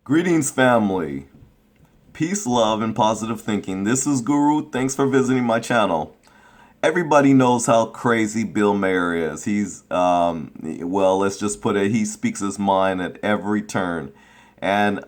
Greetings, family. Peace, love, and positive thinking. This is Guru. Thanks for visiting my channel. Everybody knows how crazy Bill Maher is. Well, let's just put it, he speaks his mind at every turn. And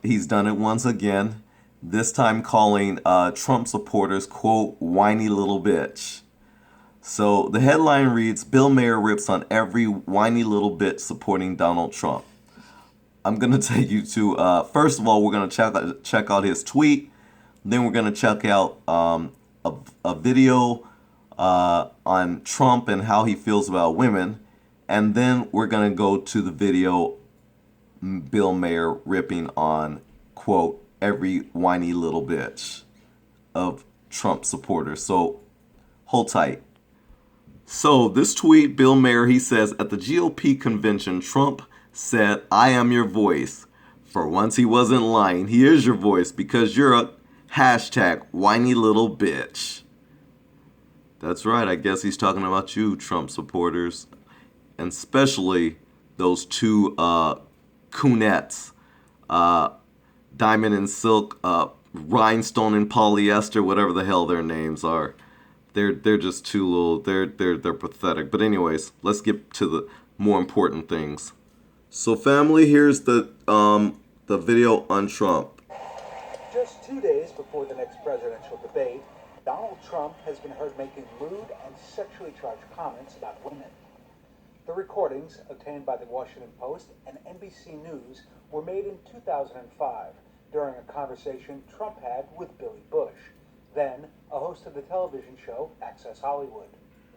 he's done it once again, this time calling Trump supporters, quote, whiny little bitch. So the headline reads, Bill Maher rips on every whiny little bitch supporting Donald Trump. I'm going to take you to, first of all, we're going to check out his tweet. Then we're going to check out a video on Trump and how he feels about women. And then we're going to go to the video Bill Maher ripping on, quote, every whiny little bitch of Trump supporters. So hold tight. So this tweet, Bill Maher, he says, at the GOP convention, Trump said, I am your voice. For once he wasn't lying. He is your voice because you're a hashtag whiny little bitch. That's right. I guess he's talking about you, Trump supporters. And especially those two coonettes. Diamond and Silk, Rhinestone and Polyester, whatever the hell their names are. They're just too little. They're pathetic. But anyways, let's get to the more important things. So family, here's the video on Trump. Just 2 days before the next presidential debate, Donald Trump has been heard making lewd and sexually charged comments about women. The recordings, obtained by the Washington Post and NBC News, were made in 2005 during a conversation Trump had with Billy Bush, then a host of the television show Access Hollywood.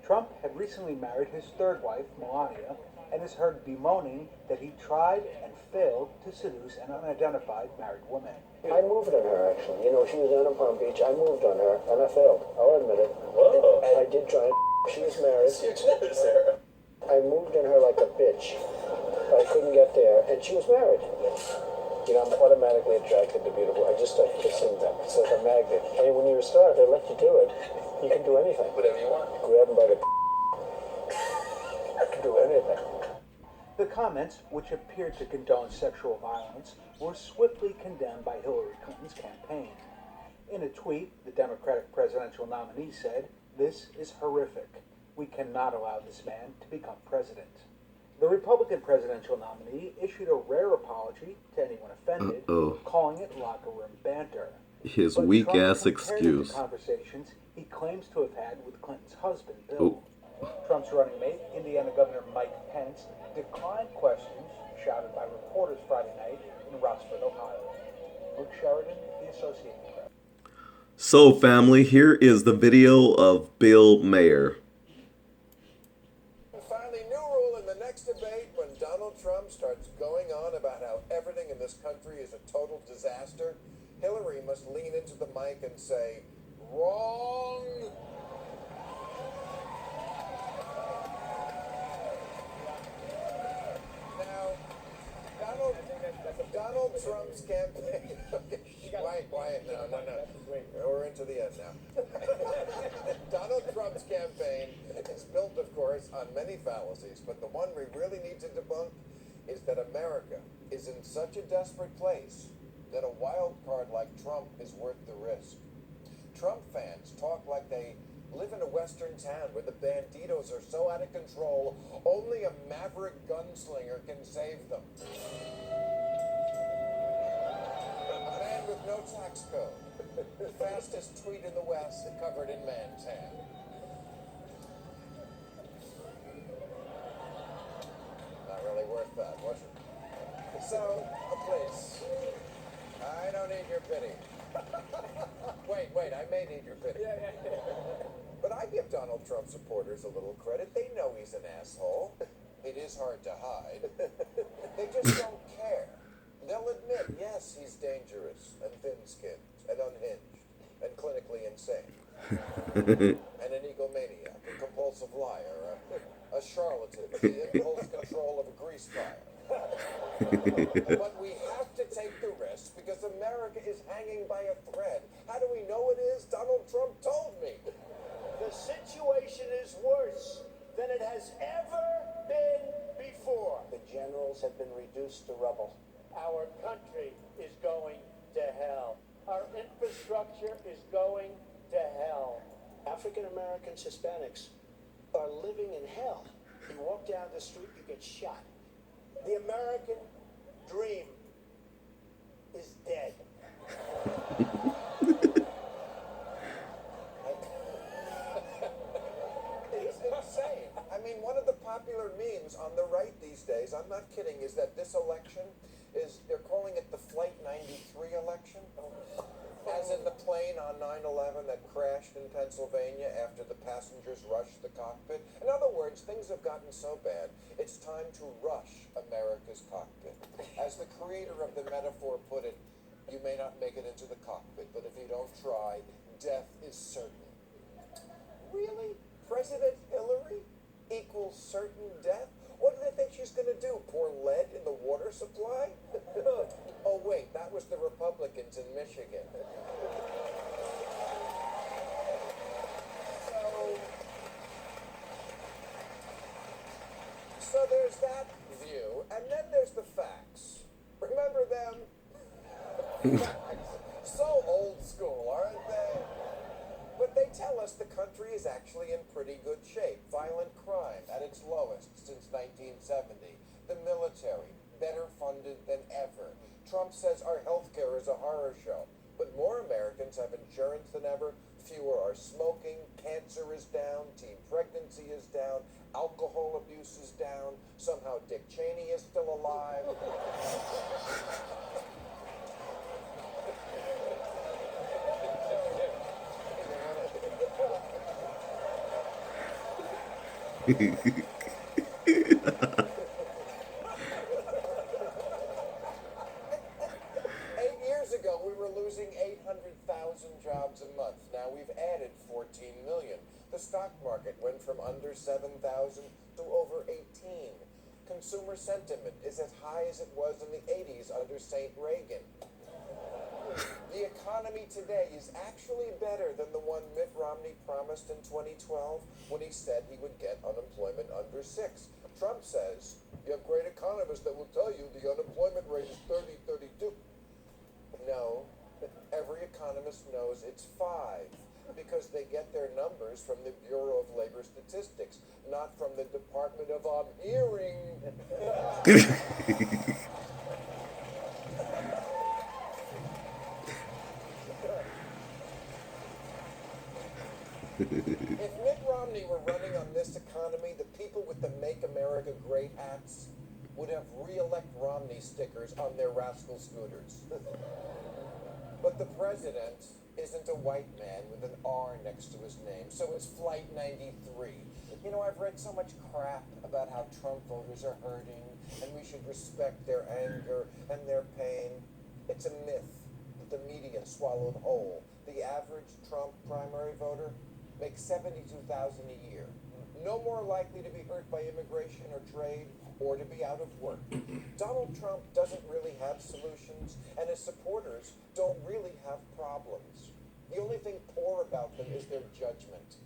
Trump had recently married his third wife, Melania, and is heard bemoaning that he tried and failed to seduce an unidentified married woman. I moved on her, actually. You know, she was down in Palm Beach. I moved on her, and I failed. I'll admit it. Whoa. I did try. She was married. I moved on her like a bitch. I couldn't get there, and she was married. You know, I'm automatically attracted to beautiful. I just start kissing them. It's like a magnet. And when you're a star, they let you do it. You can do anything. Whatever you want. Grab them by the I can do anything. The comments, which appeared to condone sexual violence, were swiftly condemned by Hillary Clinton's campaign. In a tweet, the Democratic presidential nominee said, "This is horrific. We cannot allow this man to become president." The Republican presidential nominee issued a rare apology to anyone offended, calling it locker room banter. His But weak Trump ass compared it to excuse. conversations he claims to have had with Clinton's husband, Bill. Trump's running mate, Indiana Governor Mike Pence, declined questions shouted by reporters Friday night in Rossford, Ohio. Luke Sheridan, The Associated Press. So family, here is the video of Bill Maher. Finally, new rule in the next debate when Donald Trump starts going on about how everything in this country is a total disaster, Hillary must lean into the mic and say, wrong. Now, Donald Trump's campaign. Quiet. No. We're into the end now. Donald Trump's campaign is built, of course, on many fallacies, but the one we really need to debunk is that America is in such a desperate place that a wild card like Trump is worth the risk. Trump fans talk like they live in a western town where the banditos are so out of control, only a maverick gunslinger can save them. A man with no tax code. The fastest tweet in the West covered in Mantan. Not really worth that, was it? So, please, I don't need your pity. Wait, I may need your pity. But I give Donald Trump supporters a little credit. They know he's an asshole. It is hard to hide. They just don't care. They'll admit, yes, he's dangerous and thin-skinned and unhinged and clinically insane. And an egomaniac, a compulsive liar, a charlatan with the impulse control of a grease fire. But we have to take the risk because America is hanging by a thread. How do we know it is? Donald Trump told me. The situation is worse than it has ever been before. The generals have been reduced to rubble. Our country is going to hell. Our infrastructure is going to hell. African Americans, Hispanics are living in hell. You walk down the street, you get shot. The American dream is dead. It's insane. I mean, one of the popular memes on the right these days, I'm not kidding, is that this election is, they're calling it the Flight 93 election. As in the plane on 9/11 that crashed in Pennsylvania after the passengers rushed the cockpit. In other words, things have gotten so bad, it's time to rush America's cockpit. As the creator of the metaphor put it, you may not make it into the cockpit, but if you don't try, death is certain. Really? President Hillary equals certain death? What do they think she's going to do? Pour lead in the water supply? Oh, wait, that was the Republicans in Michigan. So there's that view, and then there's the facts. Remember them? So old school, aren't they? But they tell us the country is actually in pretty good shape. Violent crime at its lowest since 1970. The military, better funded than ever. Trump says our health care is a horror show. But more Americans have insurance than ever. Fewer are smoking. Cancer is down. Teen pregnancy is down. Alcohol abuse is down. Somehow Dick Cheney is still alive. We were losing 800,000 jobs a month. Now we've added 14 million. The stock market went from under 7,000 to over 18. Consumer sentiment is as high as it was in the 80s under St. Reagan. The economy today is actually better than the one Mitt Romney promised in 2012 when he said he would get unemployment under 6. Trump says, you have great economists that will tell you the unemployment rate is 32. No, every economist knows it's 5 because they get their numbers from the Bureau of Labor Statistics, not from the Department of Hearing. If Mitt Romney were running on this economy, the people with the Make America Great hats would have re-elect Romney stickers on their rascal scooters. But the president isn't a white man with an R next to his name, so it's Flight 93. You know, I've read so much crap about how Trump voters are hurting, and we should respect their anger and their pain. It's a myth that the media swallowed whole. The average Trump primary voter makes $72,000 a year. No more likely to be hurt by immigration or trade or to be out of work. Donald Trump doesn't really have solutions, and his supporters don't really have problems. The only thing poor about them is their judgment.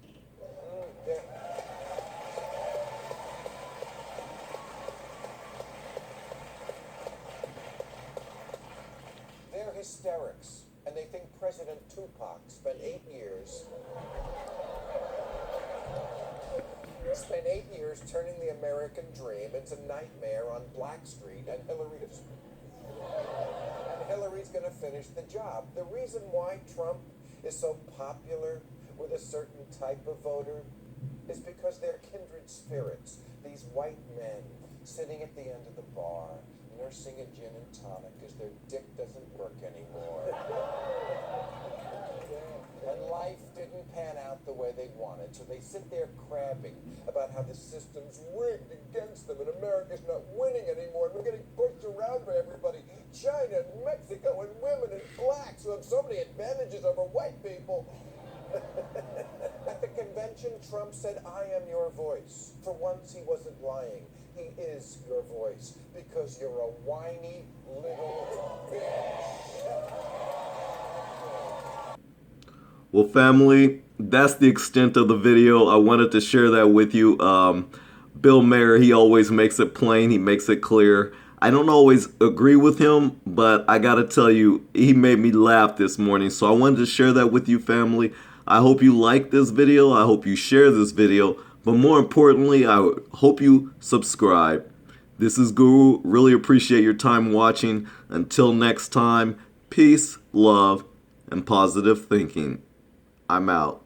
They're hysterics, and they think President Tupac spent 8 years turning the American dream into nightmare on Blackstreet, and Hillary's going to finish the job. The reason why Trump is so popular with a certain type of voter is because they're kindred spirits. These white men sitting at the end of the bar, nursing a gin and tonic as their dick doesn't work anymore. And life didn't pan out the way they wanted, so they sit there crabbing about how the system's rigged against them and America's not winning anymore and we're getting pushed around by everybody. China and Mexico and women and blacks who have so many advantages over white people. At the convention, Trump said, "I am your voice." For once, he wasn't lying. He is your voice because you're a whiny little bitch. Well, family, that's the extent of the video. I wanted to share that with you. Bill Maher, he always makes it plain. He makes it clear. I don't always agree with him, but I gotta tell you, he made me laugh this morning. So I wanted to share that with you, family. I hope you like this video. I hope you share this video. But more importantly, I hope you subscribe. This is Guru. Really appreciate your time watching. Until next time, peace, love, and positive thinking. I'm out.